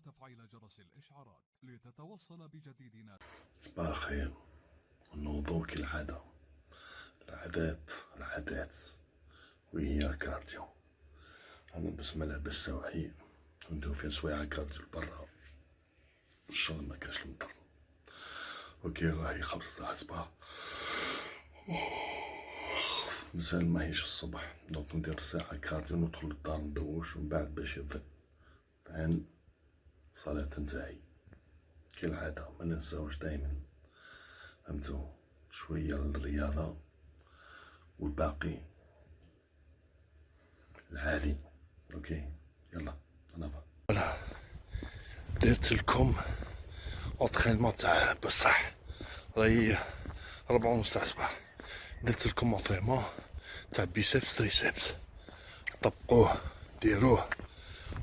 تفعيل جرس الإشعارات لتتوصل بجديدنا. صباح الخير. الموضوع كالعادة العادات وهي الكارديو. غنلبس ملابس سواحي ونديرو فيها سوايع كارديو لبرا ان شاء الله مكانش المطر. اوكي راهي 5 تاع الصباح مازال ماهيش الصبح، دونك ندير ساعة كارديو ندخل للدار ندوش ومن بعد باش يضل فان صلاة تنتهي كالعادة. ما ننساوش دايما فهمتو شوية الرياضة والباقي العالي. اوكي يلا انا فوالا درت لكم اونترينمون تاع بصح راهي 4:30 تاع الصباح. درت لكم اونترينمون تاع بيسبس تريسبس، طبقوه ديروه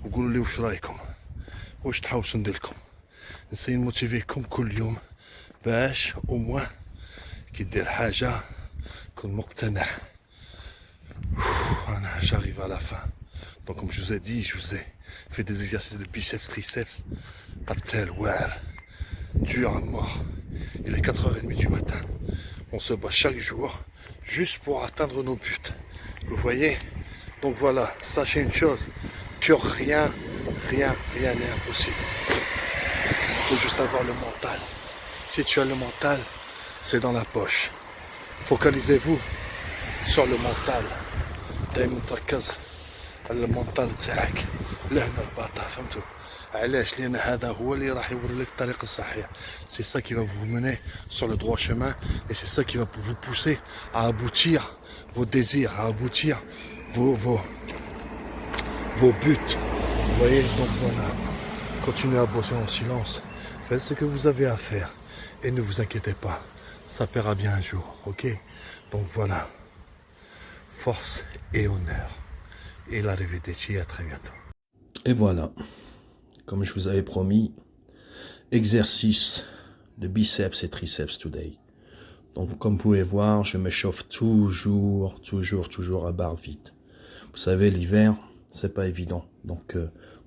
وقولوا لي واش رايكم، واش تحوسوا نديرلكم. نسي نموتيفيكم كل يوم باش او موان كي دير حاجه تكون مقتنع. Voilà, j'arrive à la fin. Donc comme je vous ai dit, je vous ai fait des exercices de biceps, triceps, qatel, ouar, dur à mort. Il est 4h30 du matin. On se bat chaque jour juste pour atteindre nos buts. Vous voyez? Donc voilà, sachez une chose, que rien n'est impossible. Il faut juste avoir le mental. Si tu as le mental, c'est dans la poche. Focalisez-vous sur le mental. دايما تركز على المونطال تاعك لهنا الباطا، فهمتوا علاش؟ لان هذا هو اللي راح يوري لك الطريق الصحيح. سي سا كي va vous mener sur le droit chemin et c'est ça qui va vous pousser à aboutir vos désirs, à aboutir vos buts. Vous voyez, donc voilà, continuez à bosser en silence, faites ce que vous avez à faire et ne vous inquiétez pas, ça paiera bien un jour, ok? Donc voilà, force et honneur. Et l'arrivederci, à très bientôt. Et voilà, comme je vous avais promis, exercice de biceps et triceps today. Donc comme vous pouvez voir, je me chauffe toujours à barre vide. Vous savez, l'hiver, c'est pas évident. Donc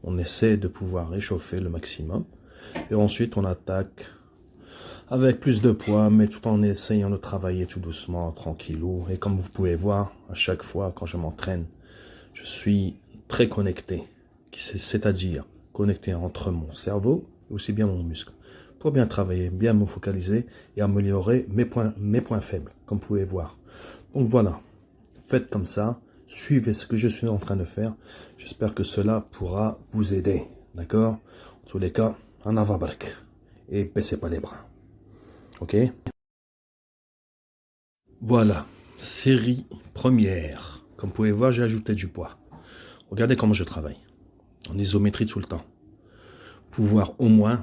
on essaie de pouvoir réchauffer le maximum. Et ensuite on attaque avec plus de poids, mais tout en essayant de travailler tout doucement, tranquillou. Et comme vous pouvez voir, à chaque fois quand je m'entraîne, je suis très connecté, c'est-à-dire connecté entre mon cerveau et aussi bien mon muscle, pour bien travailler, bien me focaliser et améliorer mes points faibles, comme vous pouvez voir. Donc voilà, faites comme ça, suivez ce que je suis en train de faire. J'espère que cela pourra vous aider, d'accord? En tous les cas, en avant-barque et baissez pas les bras. Ok? Voilà, série première. Comme vous pouvez voir, j'ai ajouté du poids. Regardez comment je travaille. En isométrie tout le temps. Pouvoir au moins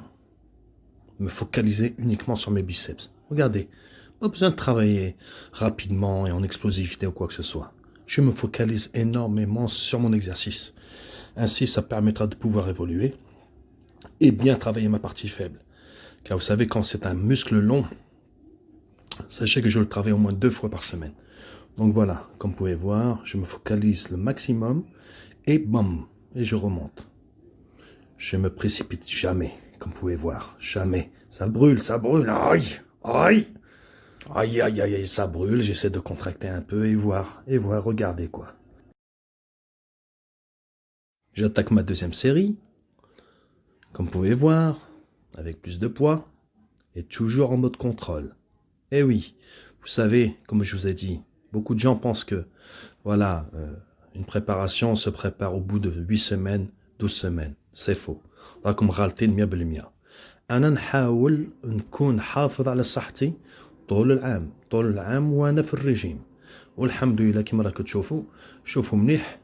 me focaliser uniquement sur mes biceps. Regardez, pas besoin de travailler rapidement et en explosivité ou quoi que ce soit. Je me focalise énormément sur mon exercice. Ainsi, ça permettra de pouvoir évoluer et bien travailler ma partie faible. Car vous savez, quand c'est un muscle long, sachez que je le travaille au moins 2 fois par semaine. Donc voilà, comme vous pouvez voir, je me focalise le maximum et bam, et je remonte. Je me précipite jamais, comme vous pouvez voir, jamais. Ça brûle, aïe, ça brûle. J'essaie de contracter un peu et voir, regardez quoi. J'attaque ma deuxième série, comme vous pouvez voir, avec plus de poids et toujours en mode contrôle. Eh oui, vous savez, comme je vous ai dit, beaucoup de gens pensent que, voilà, une préparation se prépare au bout de 8 semaines, 12 semaines. C'est faux. راكم غالطين 100%. أنا نحاول نكون حافظ على صحتي طول العام وأنا في الرجيم. والحمد لله كما راكم تشوفوا، شوفوا مليح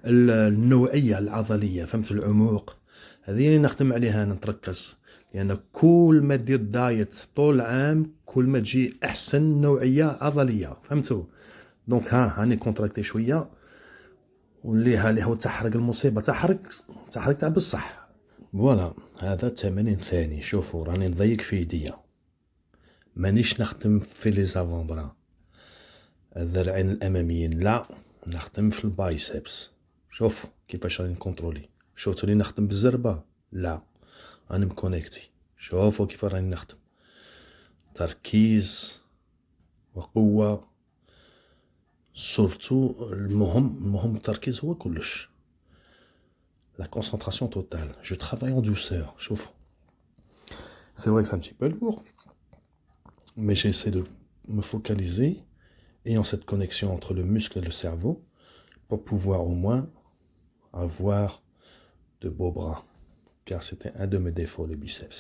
النوعية العضلية، فهمت العمق، هذه اللي نخدم عليها أنا نتركز. لأن كل ما دير دايت طول العام كل ما تجي أحسن نوعية عضلية، فهمتوا؟ دونك هاني كونتراكتي شوية واللي هو تحرق المصيبة، تحرق تاع بصح. فوالا، هذا التمارين ثاني. شوفوا راني نضيق في يديا، مانيش نخدم في لي زافونبرا الذراعين الأماميين، لا نخدم في البايسبس. شوف كيفاش راني نكونترولي. شفتوا لي نخدم بالزربة؟ لا، راني مكونيكتي. شوفوا كيف راني نخدم، تركيز وقوة. سورتو المهم التركيز هو كلش. La concentration totale. Je travaille en douceur. Chauffe. C'est vrai que c'est un petit peu lourd, mais j'essaie de me focaliser, ayant cette connexion entre le muscle et le cerveau, pour pouvoir au moins avoir de beaux bras. Car c'était un de mes défauts, les biceps.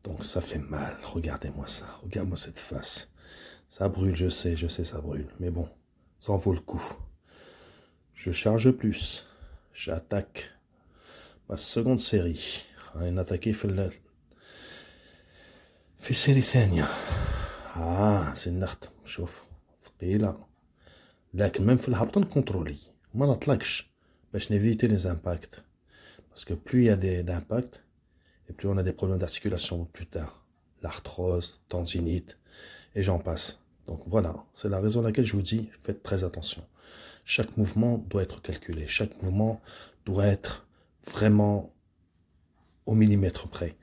Donc ça fait mal. Regardez-moi ça. Regarde-moi cette face. Ça brûle, je sais, ça brûle. Mais bon, ça en vaut le coup. Je charge plus. J'attaque ma seconde série. On a attaqué في السيري ثانية. سي النخت شوف ثقيلة، لكن même في الهبط نكونترولي ما نطلقش باش نيفيتي les impacts. Parce que plus il y a d'impacts, et plus on a des problèmes d'articulation plus tard. L'arthrose, tendinite, et j'en passe. Donc voilà, c'est la raison pour laquelle je vous dis, faites très attention. Chaque mouvement doit être calculé. Chaque mouvement doit être vraiment au millimètre près.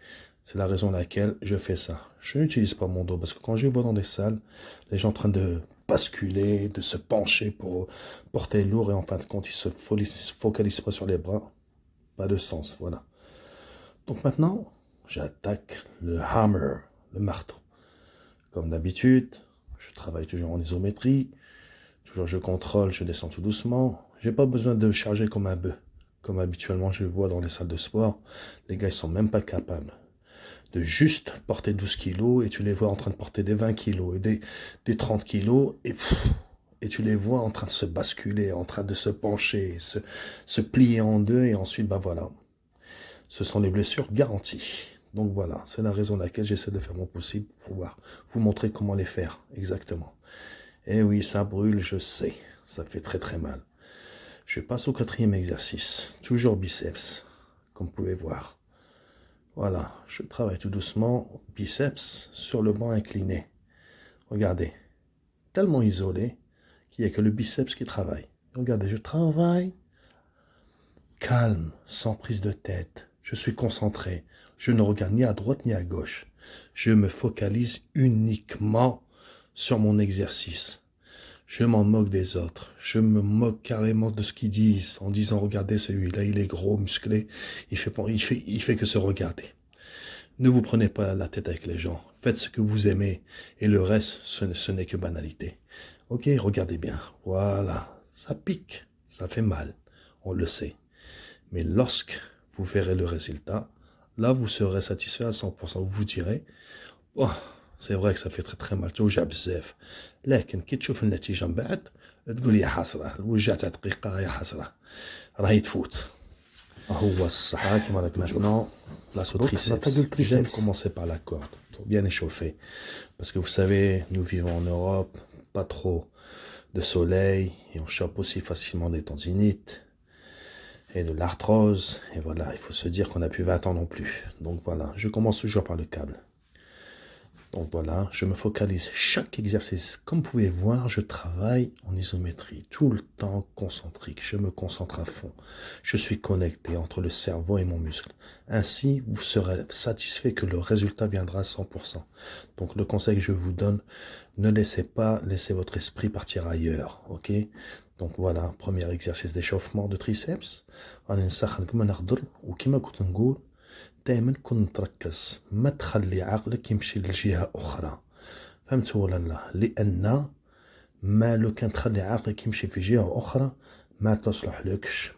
C'est la raison pour laquelle je fais ça. Je n'utilise pas mon dos parce que quand je vois dans des salles, les gens en train de basculer, de se pencher pour porter lourd et en fin de compte, ils se focalisent pas sur les bras. Pas de sens, voilà. Donc maintenant, j'attaque le hammer, le marteau. Comme d'habitude, je travaille toujours en isométrie. Toujours je contrôle, je descends tout doucement. J'ai pas besoin de charger comme un bœuf. Comme habituellement je vois dans les salles de sport. Les gars ils sont même pas capables de juste porter 12 kilos et tu les vois en train de porter des 20 kilos et des 30 kilos et tu les vois en train de se basculer, en train de se pencher, se plier en deux et ensuite bah voilà. Ce sont les blessures garanties. Donc voilà, c'est la raison pour laquelle j'essaie de faire mon possible pour pouvoir vous montrer comment les faire exactement. Et oui, ça brûle, je sais, ça fait très très mal. Je passe au 4e exercice, toujours biceps, comme vous pouvez voir. Voilà, je travaille tout doucement, biceps sur le banc incliné. Regardez, tellement isolé qu'il n'y a que le biceps qui travaille. Regardez, je travaille calme, sans prise de tête. Je suis concentré, je ne regarde ni à droite ni à gauche. Je me focalise uniquement sur mon exercice. Je m'en moque des autres. Je me moque carrément de ce qu'ils disent en disant regardez celui-là, il est gros, musclé, il fait que se regarder. Ne vous prenez pas la tête avec les gens. Faites ce que vous aimez et le reste, ce n'est que banalité. Ok, regardez bien. Voilà, ça pique, ça fait mal, on le sait. Mais lorsque vous verrez le résultat, là vous serez satisfait à 100%. Vous vous direz, oh, c'est vrai que ça fait très très mal توجع بزاف لكن كي تشوف النتيجه من بعد تقول يا حسره الوجع تاع دقيقه يا حسره راهي تفوت. هو الصح كيما راك maintenant la triceps. J'aime commencer par la corde pour bien échauffer parce que vous savez nous vivons en Europe, pas trop de soleil et on chope aussi facilement des tendinites et de l'arthrose et voilà, il faut se dire qu'on n'a plus 20 ans non plus. Donc voilà, je commence toujours par le câble. Donc voilà, je me focalise chaque exercice. Comme vous pouvez voir, je travaille en isométrie, tout le temps concentrique. Je me concentre à fond. Je suis connecté entre le cerveau et mon muscle. Ainsi, vous serez satisfait que le résultat viendra à 100%. Donc le conseil que je vous donne, ne laissez pas laisser votre esprit partir ailleurs, ok? Donc voilà, premier exercice d'échauffement de triceps. دائما كن تركز ما تخلي عقلك يمشي لجهة أخرى. فهمت ولا لا؟ لأن ما لو كان تخلي عقلك يمشي في جهة أخرى ما تصلح لكش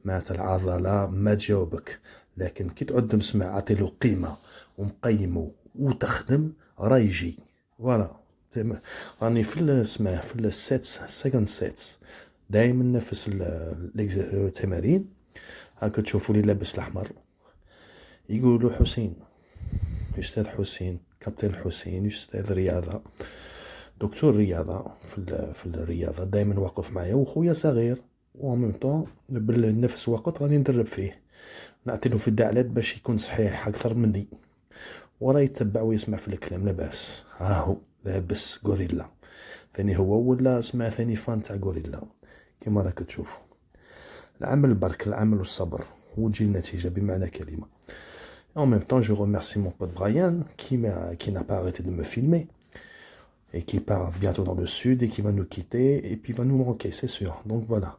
ما العضلة ما تجاوبك. لكن كي تعود مسمع عطيلو قيمة ومقيمو وتخدم راه يجي. فوالا راني في السيتس سكند سيتس دائما نفس التمارين. هاكا تشوفوا لي لابس الأحمر يقولوا حسين، أستاذ حسين، كابتن حسين، أستاذ رياضة، دكتور رياضة في الرياضة. دائما واقف معايا وخويا صغير وميم طون بنفس الوقت راني ندرب فيه، نعطيله في الدعلات باش يكون صحيح أكثر مني وراه يتبع ويسمع في الكلام لاباس. هاهو لابس غوريلا ثاني هو ولا اسمع ثاني فان تاع غوريلا كيما راك تشوفوا. العمل برك، العمل والصبر وتجي النتيجة بمعنى كلمة. En même temps, je remercie mon pote Brian qui n'a pas arrêté de me filmer et qui part bientôt dans le sud et qui va nous quitter et puis va nous manquer, c'est sûr. Donc voilà.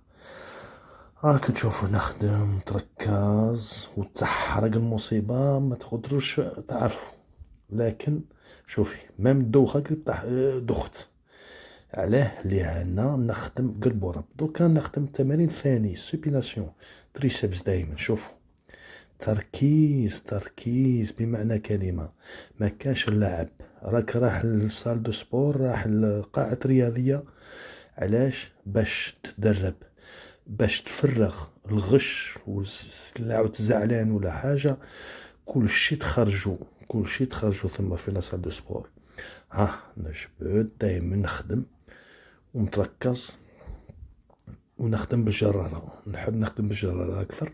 راك تشوفوا نخدم تركز وتحرق المصيبة ما تقدروش تعرفوا. لكن شوفي ميم الدوخة قلب دخت علاه لأنا نخدم قلب ورب. دوكا نخدم تمارين ثاني سوبيناسيون تريسبس دايما. شوفوا تركيز تركيز بمعنى كلمة. ما كانش اللعب. راك راح للصال دو سبور راح لقاعة رياضية. علاش؟ باش تدرب باش تفرغ الغش ولا زعلان ولا حاجة. كل شي تخرجو ثم في لاصال دو سبور. ها نجبد دايما نخدم ومتركز ونخدم بالجرارة. نحب نخدم بالجرارة أكثر.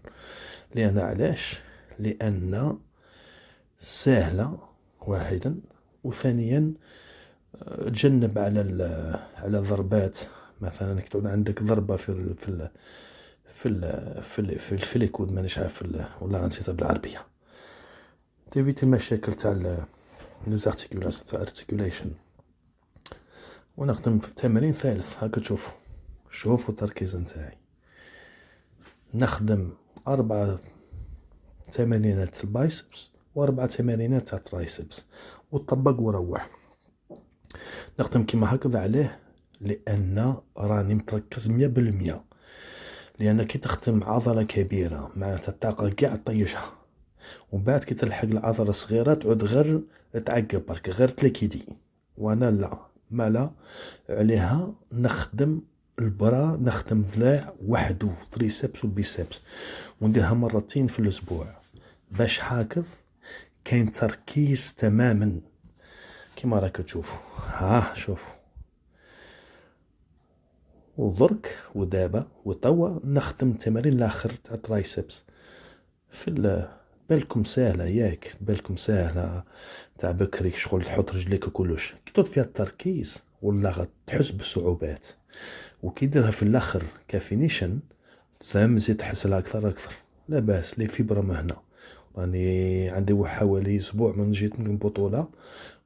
لأن علاش؟ لأن سهلة واحدا، وثانيا تجنب على ضربات. مثلا كتكون عندك ضربة في الكود مانيش عارف ولا نسيتها بالعربية. تيفيتي المشاكل تاع الارتيكوليشن. ونخدم في التمرين ثالث. هاكا شوفوا التركيز نتاعي. نخدم 4 تمارينات البايسبس و4 تمارينات تاع الترايسبس وطبق وروح. نخدم كيما هكذا. عليه؟ لأن راني متركز 100%. لأن كي تخدم عضلة كبيرة معناتها الطاقة قاع طيشها، ومن بعد كي تلحق العضلة الصغيرة تعود غير تعقب برك غير تلكيدي. وانا لا مالا عليها نخدم البرا، نخدم ذراع وحدو تريسبس وبيسبس، ونديرها مرتين في الأسبوع باش حاكذ كاين تركيز تماما كيما راك تشوفوا. ها شوفوا. ودرك ودابا وتوا نخدم تمارين الاخر تاع ترايسبس. بالكم سهله ياك؟ بالكم سهله تاع بكري شغل تحط رجليك وكلش. كي تحط فيها التركيز ولا تحس بالصعوبات، وكي ديرها في الاخر كافينيشن ثم زيد تحس لها اكثر. لا باس لي فيبرا هنا. راني عندي حوالي اسبوع من جيت من بطوله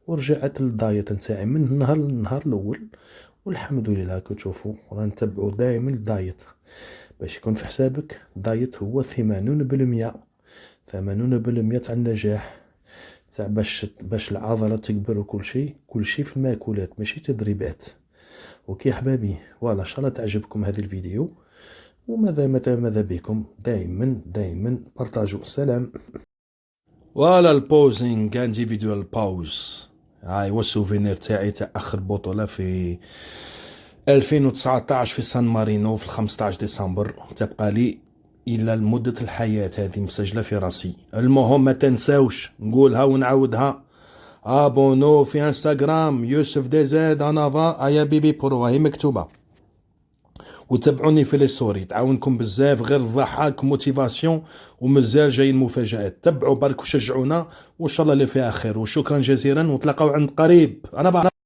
ورجعت للدايت نتاعي من النهار الاول، والحمد لله. كتشوفوا رانا نتبعوا دائما الدايت باش يكون في حسابك. دايت هو 80% تاع النجاح تاع باش العضله تكبر وكل شيء في الماكولات ماشي تدريبات. اوكي حبابي، فوالا ان شاء الله تعجبكم هذا الفيديو، وماذا بكم دائما بارطاجوا. سلام. فوالا البوزينغ عندي فيديو الباوز. هاي هو السوفينير تاعي تاع اخر بطولة في 2019 في سان مارينو في 15 ديسمبر. تبقى لي الى مدة الحياة هذه مسجلة في راسي. المهم ما تنساوش نقولها ونعاودها. ابونو في انستغرام يوسف دي زاد انافا ايا بيبي برو هي مكتوبة، وتابعوني في لي ستوري تعاونكم بزاف غير الضحك موتيفاسيون، ومازال جايين مفاجآت. تبعوا برك وشجعونا وان شاء الله اللي فيها خير. وشكرا جزيلا ونتلاقاو عند قريب. انا